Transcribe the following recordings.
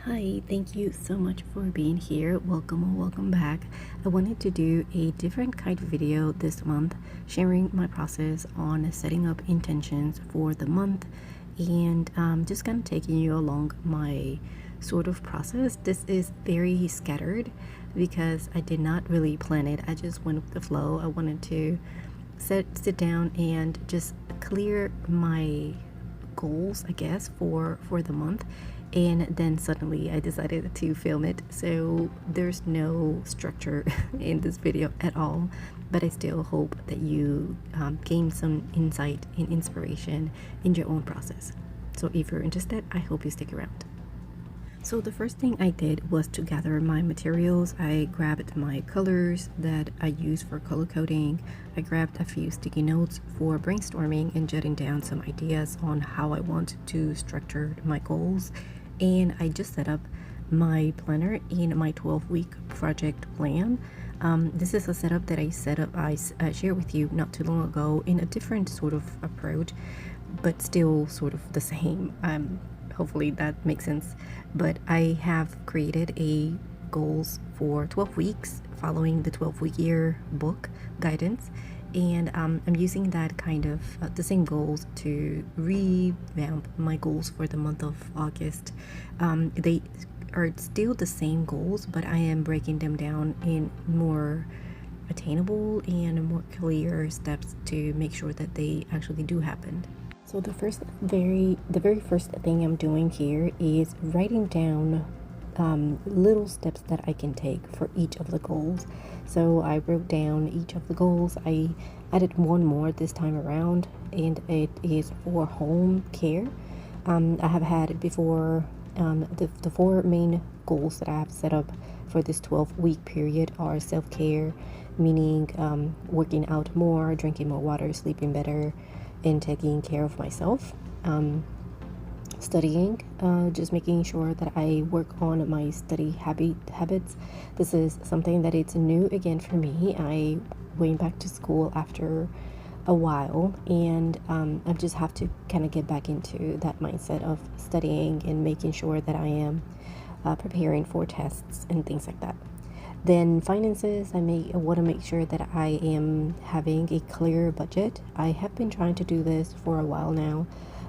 Hi, thank you so much for being here. Welcome or welcome back. I wanted to do a different kind of video this month, sharing my process on setting up intentions for the month and just kind of taking you along my sort of process. This is very scattered because I did not really plan it. I just went with the flow. I wanted to sit down and just clear my goals, I guess, for the month, and then suddenly I decided to film it. So there's no structure in this video at all, but I still hope that you gain some insight and inspiration in your own process. So if you're interested, I hope you stick around. So the first thing I did was to gather my materials. I grabbed my colors that I use for color coding. I grabbed a few sticky notes for brainstorming and jotting down some ideas on how I want to structure my goals. And I just set up my planner in my 12-week project plan. This is a setup that I shared with you not too long ago in a different sort of approach, but still sort of the same. Hopefully that makes sense. But I have created a goals for 12 weeks following the 12-week year book guidance, and I'm using that kind of the same goals to revamp my goals for the month of August. They are still the same goals, but I am breaking them down in more attainable and more clear steps to make sure that they actually do happen. So the very first thing I'm doing here is writing down little steps that I can take for each of the goals. So I wrote down each of the goals. I added one more this time around, and it is for home care. I have had before. The four main goals that I have set up for this 12-week period are self-care, meaning working out more, drinking more water, sleeping better, and taking care of myself. Studying, just making sure that I work on my study habits. This is something that it's new again for me. I went back to school after a while, and I just have to kind of get back into that mindset of studying and making sure that I am preparing for tests and things like that. Then finances, I want to make sure that I am having a clear budget. I have been trying to do this for a while now,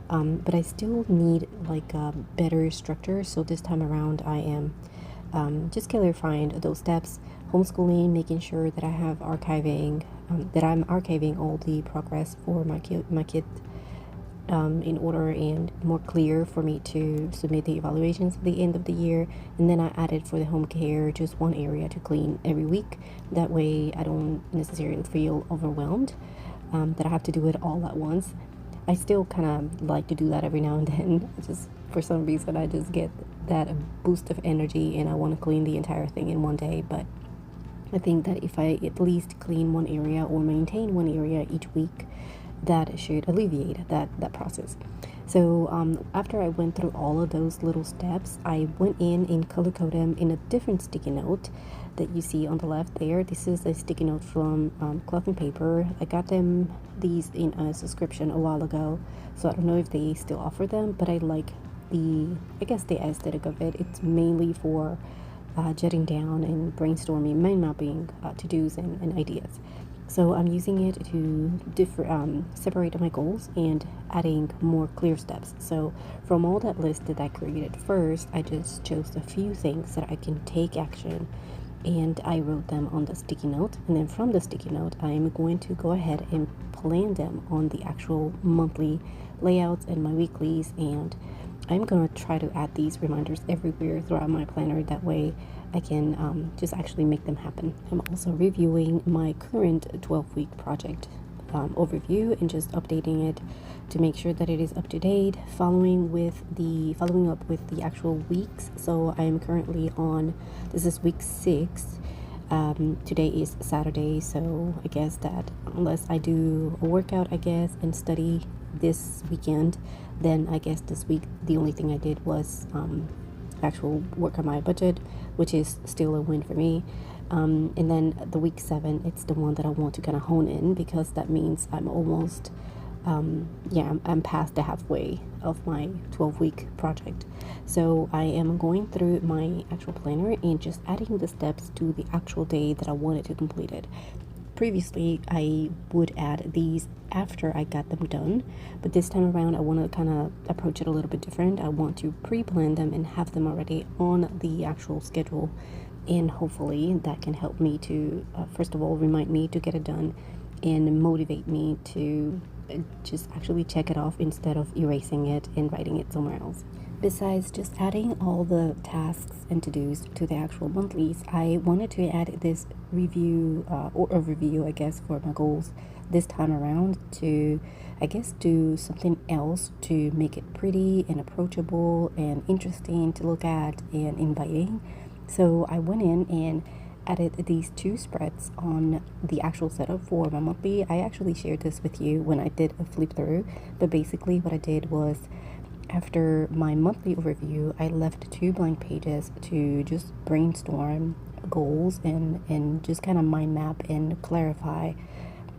but I still need like a better structure. So this time around, I am just clarifying those steps. Homeschooling, making sure that I have archiving, that I'm archiving all the progress for my kid in order and more clear for me to submit the evaluations at the end of the year. And then I added for the home care just one area to clean every week. That way I don't necessarily feel overwhelmed that I have to do it all at once. I still kind of like to do that every now and then. Just for some reason I just get that boost of energy and I want to clean the entire thing in one day. But I think that if I at least clean one area or maintain one area each week, that should alleviate that process. So after I went through all of those little steps, I went in and color coded them in a different sticky note that you see on the left there. This is a sticky note from Cloth and Paper. I got these in a subscription a while ago, so I don't know if they still offer them, but I like the aesthetic of it. It's mainly for jotting down and brainstorming, mind mapping, to-dos and ideas. So I'm using it to separate my goals and adding more clear steps. So from all that list that I created first, I just chose a few things that I can take action, and I wrote them on the sticky note. And then from the sticky note, I'm going to go ahead and plan them on the actual monthly layouts and my weeklies, and I'm going to try to add these reminders everywhere throughout my planner. That way I can just actually make them happen. I'm also reviewing my current 12-week project overview and just updating it to make sure that it is up to date, following up with the actual weeks. So I am currently this is week 6. Today is Saturday, so I guess that unless I do a workout, and study this weekend, then I guess this week the only thing I did was actual work on my budget, which is still a win for me. And then the week 7, it's the one that I want to kind of hone in, because that means I'm almost yeah, I'm past the halfway of my 12-week project. So I am going through my actual planner and just adding the steps to the actual day that I wanted to complete it. Previously, I would add these after I got them done, but this time around I want to kind of approach it a little bit different. I want to pre-plan them and have them already on the actual schedule, and hopefully that can help me to first of all remind me to get it done and motivate me to just actually check it off instead of erasing it and writing it somewhere else. Besides just adding all the tasks and to-dos to the actual monthlies, I wanted to add this review or a review, I guess, for my goals this time around to, I guess, do something else to make it pretty and approachable and interesting to look at and inviting. So I went in and added these two spreads on the actual setup for my monthly. I actually shared this with you when I did a flip through, but basically what I did was after my monthly overview, I left two blank pages to just brainstorm goals and just kind of mind map and clarify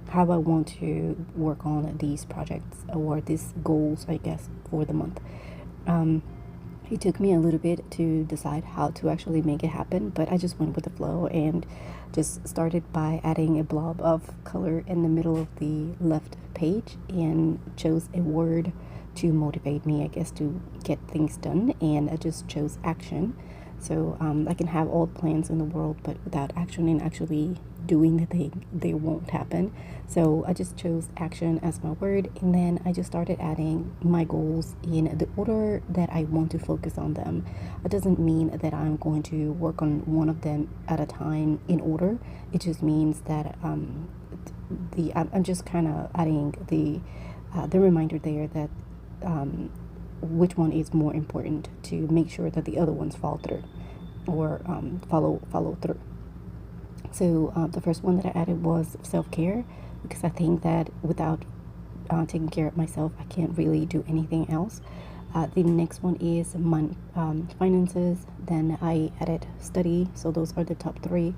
how I want to work on these projects or these goals, I guess, for the month. It took me a little bit to decide how to actually make it happen, but I just went with the flow and just started by adding a blob of color in the middle of the left page and chose a word to motivate me, I guess, to get things done. And I just chose action. So I can have all the plans in the world, but without action and actually doing the thing, they won't happen. So I just chose action as my word, and then I just started adding my goals in the order that I want to focus on them. It doesn't mean that I'm going to work on one of them at a time in order. It just means that I'm just kind of adding the reminder there that which one is more important to make sure that the other ones fall through or follow through. So the first one that I added was self-care, because I think that without taking care of myself, I can't really do anything else. The next one is finances. Then I added study. So those are the top three.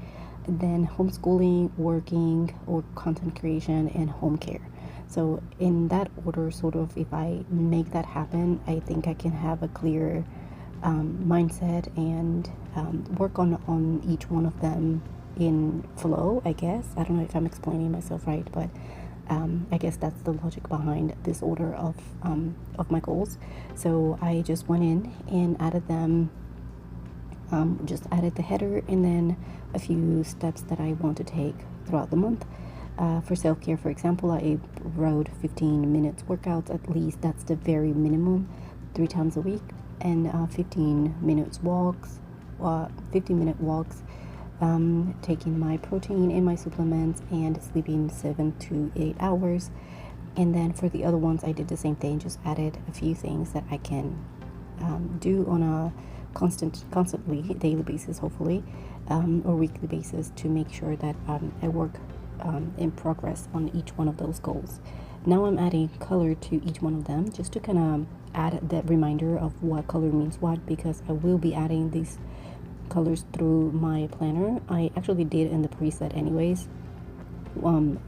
And then homeschooling, working, or content creation, and home care. So in that order, sort of, if I make that happen, I think I can have a clear mindset and work on each one of them in flow, I guess. I don't know if I'm explaining myself right, but I guess that's the logic behind this order of my goals. So I just went in and added them, just added the header and then a few steps that I want to take throughout the month. For self-care, for example, I wrote 15 minutes workouts, at least that's the very minimum, 3 times a week, and 15 minute walks, taking my protein and my supplements, and sleeping 7 to 8 hours. And then for the other ones, I did the same thing, just added a few things that I can do on a constantly daily basis, hopefully, or weekly basis, to make sure that I work in progress on each one of those goals. Now I'm adding color to each one of them, just to kind of add that reminder of what color means what, because I will be adding these colors through my planner. I actually did in the preset anyways, when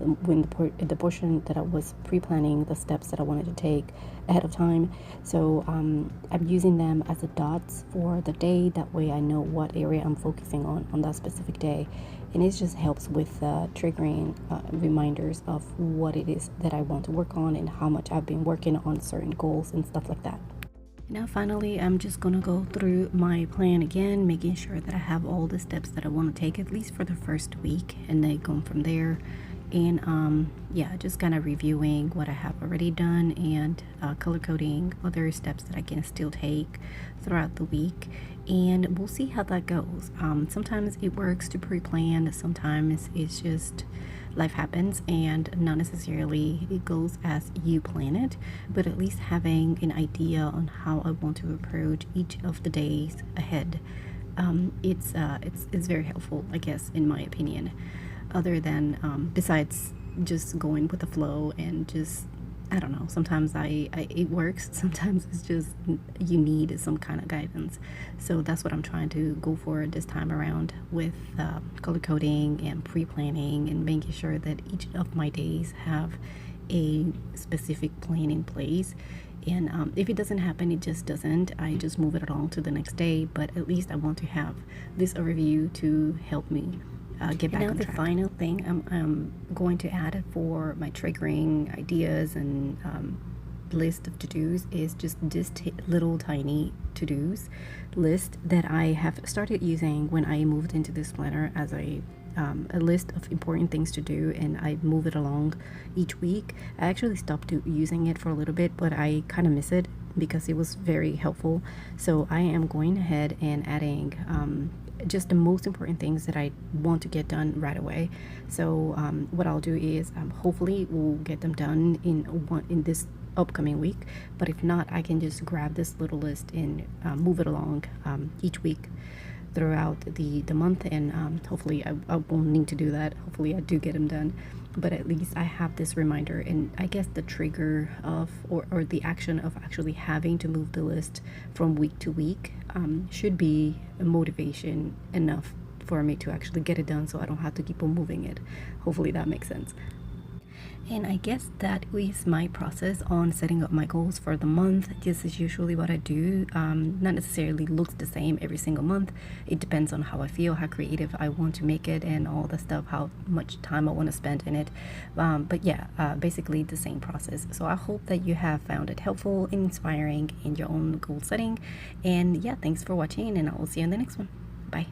the portion that I was pre-planning the steps that I wanted to take ahead of time. So I'm using them as the dots for the day. That way I know what area I'm focusing on that specific day, and it just helps with triggering reminders of what it is that I want to work on and how much I've been working on certain goals and stuff like that. Now finally, I'm just gonna go through my plan again, making sure that I have all the steps that I want to take, at least for the first week, and then go from there. And yeah, just kind of reviewing what I have already done and color coding other steps that I can still take throughout the week, and we'll see how that goes. Sometimes it works to pre-plan, sometimes it's just life happens and not necessarily it goes as you plan it, but at least having an idea on how I want to approach each of the days ahead, it's very helpful, I guess, in my opinion, other than besides just going with the flow and just, I don't know, sometimes it works, sometimes it's just you need some kind of guidance. So that's what I'm trying to go for this time around with color coding and pre-planning and making sure that each of my days have a specific plan in place. And if it doesn't happen, it just doesn't. I just move it along to the next day. But at least I want to have this overview to help me get back on track. The final thing I'm going to add for my triggering ideas and list of to-dos is just this little tiny to-dos list that I have started using when I moved into this planner as a list of important things to do, and I move it along each week. I actually stopped using it for a little bit, but I kind of miss it because it was very helpful. So I am going ahead and adding just the most important things that I want to get done right away. So what I'll do is hopefully we'll get them done in this upcoming week, but if not, I can just grab this little list and move it along each week throughout the month, and hopefully I won't need to do that. Hopefully I do get them done, but at least I have this reminder. And I guess the trigger of or the action of actually having to move the list from week to week should be a motivation enough for me to actually get it done, so I don't have to keep on moving it. Hopefully that makes sense. And I guess that is my process on setting up my goals for the month. This is usually what I do. Not necessarily looks the same every single month. It depends on how I feel, how creative I want to make it, and all the stuff, how much time I want to spend in it. But yeah, basically the same process. So I hope that you have found it helpful, inspiring in your own goal setting. And yeah, thanks for watching, and I will see you in the next one. Bye.